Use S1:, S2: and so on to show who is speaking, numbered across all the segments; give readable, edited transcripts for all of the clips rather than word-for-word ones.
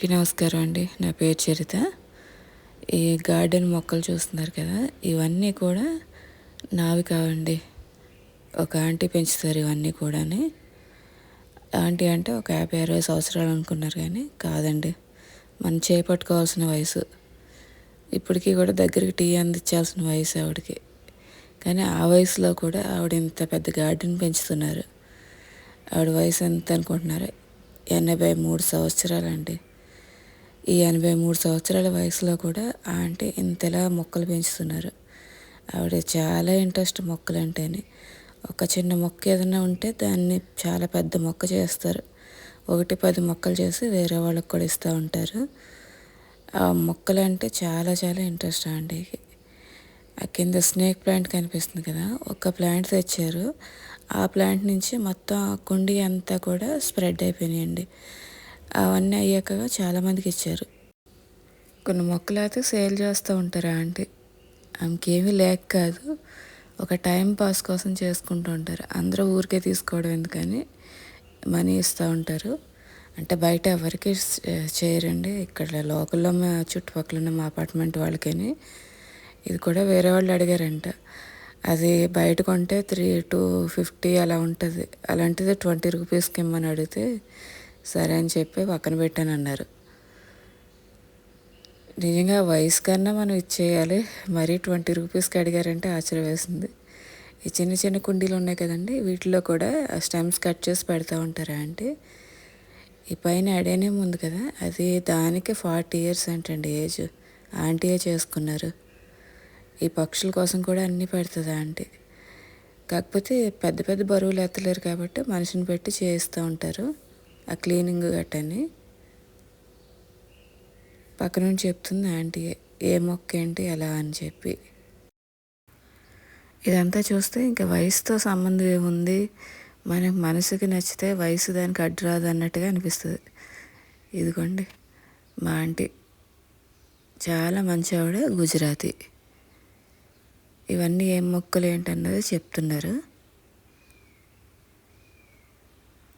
S1: అందరికీ నమస్కారం అండి. నా పేరు చరిత. ఈ గార్డెన్ మొక్కలు చూస్తున్నారు కదా, ఇవన్నీ కూడా నావి కావండి. ఒక ఆంటీ పెంచుతారు ఇవన్నీ కూడాని. ఆంటీ అంటే ఒక 50-60 సంవత్సరాలు అనుకున్నారు కానీ కాదండి, మనం చేపట్టుకోవాల్సిన వయసు. ఇప్పటికీ కూడా దగ్గరికి టీ అందించాల్సిన వయసు ఆవిడకి. కానీ ఆ వయసులో కూడా ఆవిడ ఇంత పెద్ద గార్డెన్ పెంచుతున్నారు. ఆవిడ వయసు ఎంత అనుకుంటున్నారు? 83 సంవత్సరాలండి. ఈ 83 సంవత్సరాల వయసులో కూడా ఆంటీ ఇంతలా మొక్కలు పెంచుతున్నారు. ఆవిడ చాలా ఇంట్రెస్ట్ మొక్కలంటేనే. ఒక చిన్న మొక్క ఏదైనా ఉంటే దాన్ని చాలా పెద్ద మొక్క చేస్తారు. 10 మొక్కలు చేసి వేరే వాళ్ళకి కూడా ఇస్తూ ఉంటారు. ఆ మొక్కలంటే చాలా చాలా ఇంట్రెస్ట్ ఆంటీకి. ఆ కింద స్నేక్ ప్లాంట్ కనిపిస్తుంది కదా, ఒక ప్లాంట్ తెచ్చారు. ఆ ప్లాంట్ నుంచి మొత్తం ఆ కుండీ అంతా కూడా స్ప్రెడ్ అయిపోయినాయండి. అవన్నీ అయ్యాక చాలామందికి ఇచ్చారు. కొన్ని మొక్కలు అయితే సేల్ చేస్తూ ఉంటారు ఆంటీ. ఆమెకేమీ లేక కాదు, ఒక టైం పాస్ కోసం చేసుకుంటూ ఉంటారు. అందరూ ఊరికే తీసుకోవడం ఎందుకని మనీ ఇస్తూ ఉంటారు. అంటే బయట ఎవరికి చేయరండి, ఇక్కడ లోకల్లో మా చుట్టుపక్కల ఉన్న మా అపార్ట్మెంట్ వాళ్ళకని. ఇది కూడా వేరే వాళ్ళు అడిగారంట. అది బయట కొంటే 3-50 అలా ఉంటుంది. అలాంటిది 20 రూపీస్కి ఇమ్మని అడిగితే సరే అని చెప్పి పక్కన పెట్టాను అన్నారు. నిజంగా వయసు కన్నా మనం ఇచ్చేయాలి. మరీ 20 రూపీస్కి అడిగారంటే ఆశ్చర్య వేసింది. ఈ చిన్న చిన్న కుండీలు ఉన్నాయి కదండి, వీటిలో కూడా స్టెమ్స్ కట్ చేసి పెడతా ఉంటారా అంటే. ఈ పైన అడేనేం ఉంది కదా, అది దానికి 40 years అంటండి ఏజ్. ఆంటీయే చేసుకున్నారు. ఈ పక్షుల కోసం కూడా అన్నీ పెడుతుంది ఆంటీ. కాకపోతే పెద్ద పెద్ద బరువులు ఎత్తలేరు కాబట్టి మనిషిని పెట్టి చేయిస్తూ ఉంటారు ఆ క్లీనింగ్ గట్టని. పక్క నుంచి చెప్తుంది ఆంటీ ఏ మొక్క ఏంటి ఎలా అని చెప్పి. ఇదంతా చూస్తే ఇంకా వయసుతో సంబంధం ఏముంది, మనకి మనసుకి నచ్చితే వయసు దానికి అడ్డు రాదు అన్నట్టుగా అనిపిస్తుంది. ఇదిగోండి మా ఆంటీ చాలా మంచి ఆవిడ, గుజరాతీ. ఇవన్నీ ఏం మొక్కలు ఏంటన్నది చెప్తున్నారు.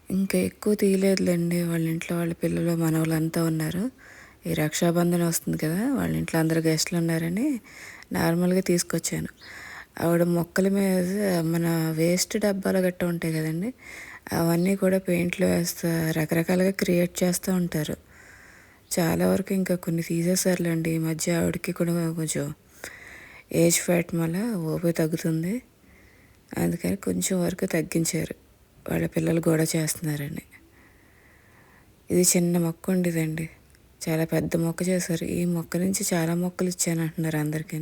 S1: ఇంకా ఎక్కువ తీయలేదులేండి, వాళ్ళ ఇంట్లో వాళ్ళ పిల్లలు మనవాళ్ళంతా ఉన్నారు. ఈ రక్షాబంధన్ వస్తుంది కదా, వాళ్ళ ఇంట్లో అందరు గెస్ట్లు ఉన్నారని నార్మల్గా తీసుకొచ్చాను. ఆవిడ మొక్కల మీద మన వేస్ట్ డబ్బాలు గట్ట ఉంటాయి కదండి, అవన్నీ కూడా పెయింట్లు వేస్తూ రకరకాలుగా క్రియేట్ చేస్తూ ఉంటారు. చాలా వరకు ఇంకా కొన్ని తీసేసారులేండి. ఈ మధ్య ఆవిడకి కూడా కొంచెం ఏజ్ ఫ్యాట్ వల్ల ఓపిక తగ్గుతుంది, అందుకని కొంచెం వరకు తగ్గించారు. వాళ్ళ పిల్లలు కూడా చేస్తున్నారని. ఇది చిన్న మొక్క ఉండేదండి, చాలా పెద్ద మొక్క చేశారు. ఈ మొక్క నుంచి చాలా మొక్కలు ఇచ్చాను అంటున్నారు అందరికీ.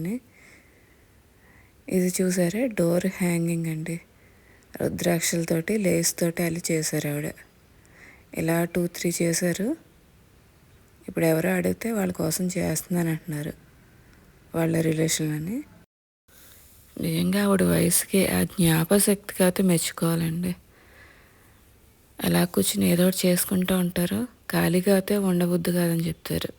S1: ఇది చూసారే, డోర్ హ్యాంగింగ్ అండి, రుద్రాక్షలతోటి లేస్ తోటి అల్లి చేశారు ఆవిడ. ఇలా 2-3 చేశారు. ఇప్పుడు ఎవరో అడిగితే వాళ్ళ కోసం చేస్తున్నాను అంటున్నారు వాళ్ళ రిలేషన్ అని. నిజంగా ఆవిడ వయసుకి ఆ జ్ఞాపశక్తి కాకపోతే మెచ్చుకోవాలండి. అలా కూర్చుని ఏదో ఒకటి చేసుకుంటూ ఉంటారు. ఖాళీగా అయితే ఉండబుద్ధి కాదని చెప్తారు.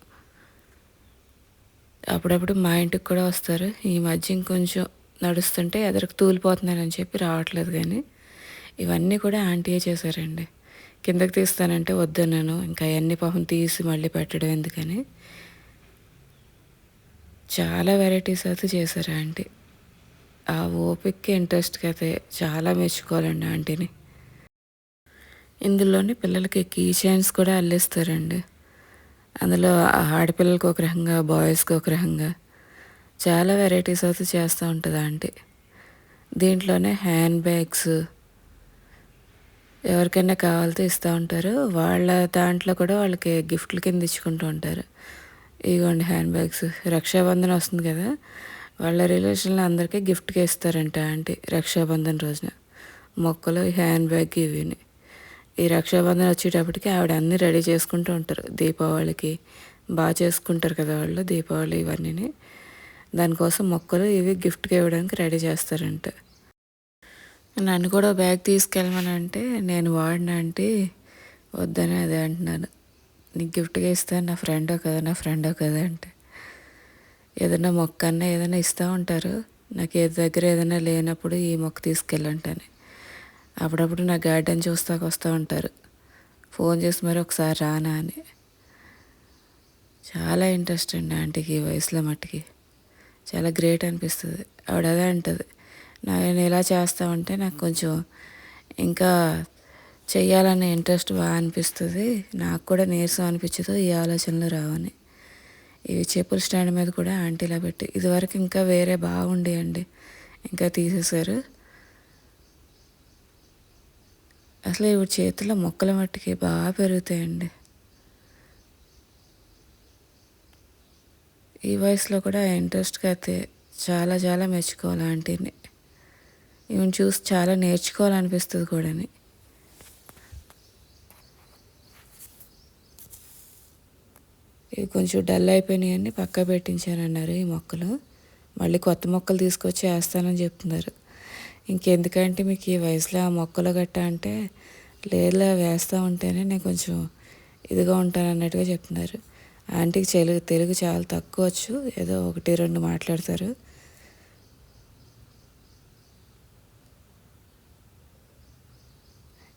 S1: అప్పుడప్పుడు మా ఇంటికి కూడా వస్తారు. ఈ మధ్య ఇంకొంచెం నడుస్తుంటే ఎదరికి తూలిపోతున్నానని చెప్పి రావట్లేదు, కానీ ఇవన్నీ కూడా ఆంటీయే చేశారండి. కిందకి తీస్తానంటే వద్దన్నాను, ఇంకా అవన్నీ పాపం తీసి మళ్ళీ పెట్టడం ఎందుకని. చాలా వెరైటీస్ అయితే చేశారు ఆంటీ. ఆ ఓపికకి ఇంట్రెస్ట్కి అయితే చాలా మెచ్చుకోవాలండి ఆంటీని. ఇందులోని పిల్లలకి కీ చైన్స్ కూడా అల్లిస్తారండి. అందులో ఆడపిల్లలకి ఒక రకంగా, బాయ్స్కి ఒక రకంగా చాలా వెరైటీస్ అయితే చేస్తూ ఉంటుంది ఆంటీ. దీంట్లోనే హ్యాండ్ బ్యాగ్స్ ఎవరికైనా కావాలితే ఇస్తూ ఉంటారు. వాళ్ళ దాంట్లో కూడా వాళ్ళకి గిఫ్ట్ల కింద ఇచ్చుకుంటూ ఉంటారు. ఇదిగోండి హ్యాండ్ బ్యాగ్స్. రక్షాబంధన్ వస్తుంది కదా, వాళ్ళ రిలేషన్లో అందరికీ గిఫ్ట్గా ఇస్తారంట ఆంటీ రక్షాబంధన్ రోజున. మొక్కలు, హ్యాండ్ బ్యాగ్ ఇవిని. ఈ రక్షాబంధన్ వచ్చేటప్పటికి ఆవిడ అన్నీ రెడీ చేసుకుంటూ ఉంటారు. దీపావళికి బాగా చేసుకుంటారు కదా వాళ్ళు, దీపావళి ఇవన్నీ. దానికోసం మొక్కలు ఇవి గిఫ్ట్గా ఇవ్వడానికి రెడీ చేస్తారంట. నన్ను కూడా బ్యాగ్ తీసుకెళ్ళమని అంటే నేను వాడినా అంటే వద్దని అదే అంటున్నాను. నీకు గిఫ్ట్గా ఇస్తాను, నా ఫ్రెండో కదా అంటే. ఏదైనా మొక్క అన్నా ఏదైనా ఇస్తూ ఉంటారు. నాకు ఏది దగ్గర ఏదైనా లేనప్పుడు ఈ మొక్క తీసుకెళ్ళంటని. అప్పుడప్పుడు నా గార్డెన్ చూస్తాకు వస్తూ ఉంటారు, ఫోన్ చేసి మరి ఒకసారి రానా అని. చాలా ఇంట్రెస్ట్ అండి ఆంటీకి ఈ వయసులో మట్టుకి. చాలా గ్రేట్ అనిపిస్తుంది. ఆవిడ అదే అంటది, నేను ఇలా చేస్తామంటే నాకు కొంచెం ఇంకా చెయ్యాలనే ఇంట్రెస్ట్ బాగా అనిపిస్తుంది, నాకు కూడా నీరసం అనిపించదు, ఈ ఆలోచనలు రావని. ఇవి చెప్పుల స్టాండ్ మీద కూడా ఆంటీ ఇలా పెట్టి, ఇదివరకు ఇంకా వేరే బాగుండేయండి, ఇంకా తీసేశారు. అసలు ఇవి చేతిలో మొక్కల మట్టికి బాగా పెరుగుతాయండి. ఈ వయసులో కూడా ఇంట్రెస్ట్గా అయితే చాలా చాలా మెచ్చుకోవాలి ఆంటీని. ఈమెను చూసి చాలా నేర్చుకోవాలనిపిస్తుంది కూడాని. ఇవి కొంచెం డల్ అయిపోయినాయని పక్క పెట్టించానన్నారు ఈ మొక్కలు. మళ్ళీ కొత్త మొక్కలు తీసుకొచ్చి వేస్తానని చెప్తున్నారు. ఇంకెందుకంటే మీకు ఈ వయసులో ఆ మొక్కలు గట్ట అంటే, లేదులే వేస్తూ ఉంటేనే నేను కొంచెం ఇదిగా ఉంటాను అన్నట్టుగా చెప్తున్నారు. ఆంటీకి తెలుగు చాలా తక్కువ వచ్చు, ఏదో 1-2 మాట్లాడతారు.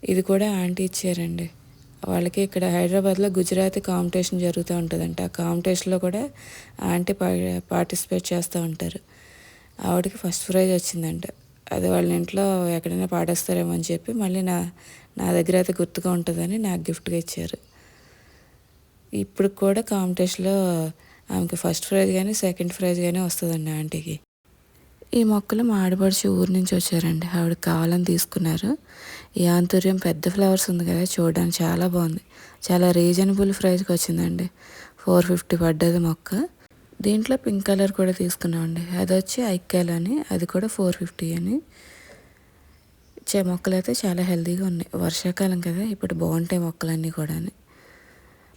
S1: ఇది కూడా ఆంటీ ఇచ్చారండి వాళ్ళకి. ఇక్కడ హైదరాబాద్లో గుజరాతీ కాంపిటీషన్ జరుగుతూ ఉంటుందంట. ఆ కాంపిటీషన్లో కూడా ఆంటీ పార్టిసిపేట్ చేస్తూ ఉంటారు. ఆవిడకి ఫస్ట్ ప్రైజ్ వచ్చిందంట. అది వాళ్ళ ఇంట్లో ఎక్కడైనా పాడేస్తారేమో అని చెప్పి మళ్ళీ నా దగ్గర అయితే గుర్తుగా ఉంటుందని నాకు గిఫ్ట్గా ఇచ్చారు. ఇప్పుడు కూడా కాంపిటీషన్లో ఆమెకి ఫస్ట్ ప్రైజ్ కానీ సెకండ్ ప్రైజ్ కానీ వస్తుందండి ఆంటీకి. ఈ మొక్కలు మా ఆడపడుచు ఊరు నుంచి వచ్చారండి, ఆవిడకి కావాలని తీసుకున్నారు. ఈ ఆంతర్యం పెద్ద ఫ్లవర్స్ ఉంది కదా, చూడడానికి చాలా బాగుంది. చాలా రీజనబుల్ ప్రైస్కి వచ్చిందండి, 450 పడ్డది మొక్క. దీంట్లో పింక్ కలర్ కూడా తీసుకున్నామండి, అది వచ్చి ఐక్యాల్ అని, అది కూడా 450 అని. మొక్కలు అయితే చాలా హెల్తీగా ఉన్నాయి, వర్షాకాలం కదా ఇప్పుడు బాగుంటాయి మొక్కలన్నీ కూడా.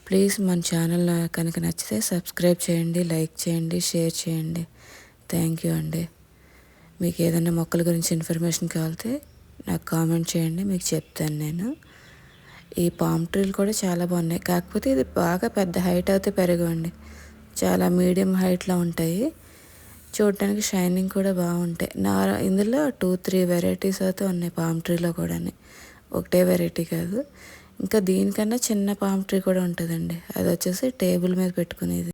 S1: ప్లీజ్ మన ఛానల్ కనుక నచ్చితే సబ్స్క్రైబ్ చేయండి, లైక్ చేయండి, షేర్ చేయండి. థ్యాంక్ యూ అండి. మీకు ఏదైనా మొక్కల గురించి ఇన్ఫర్మేషన్ కావాలితే నాకు కామెంట్ చేయండి, మీకు చెప్తాను నేను. ఈ పామ్ ట్రీలు కూడా చాలా బాగున్నాయి, కాకపోతే ఇది బాగా పెద్ద హైట్ అయితే పెరగవండి, చాలా మీడియం హైట్లో ఉంటాయి. చూడటానికి షైనింగ్ కూడా బాగుంటాయి. ఇందులో 2-3 వెరైటీస్ అయితే ఉన్నాయి పామ్ ట్రీలో కూడా, ఒకటే వెరైటీ కాదు. ఇంకా దీనికన్నా చిన్న పామ్ ట్రీ కూడా ఉంటుందండి, అది వచ్చేసి టేబుల్ మీద పెట్టుకునేది.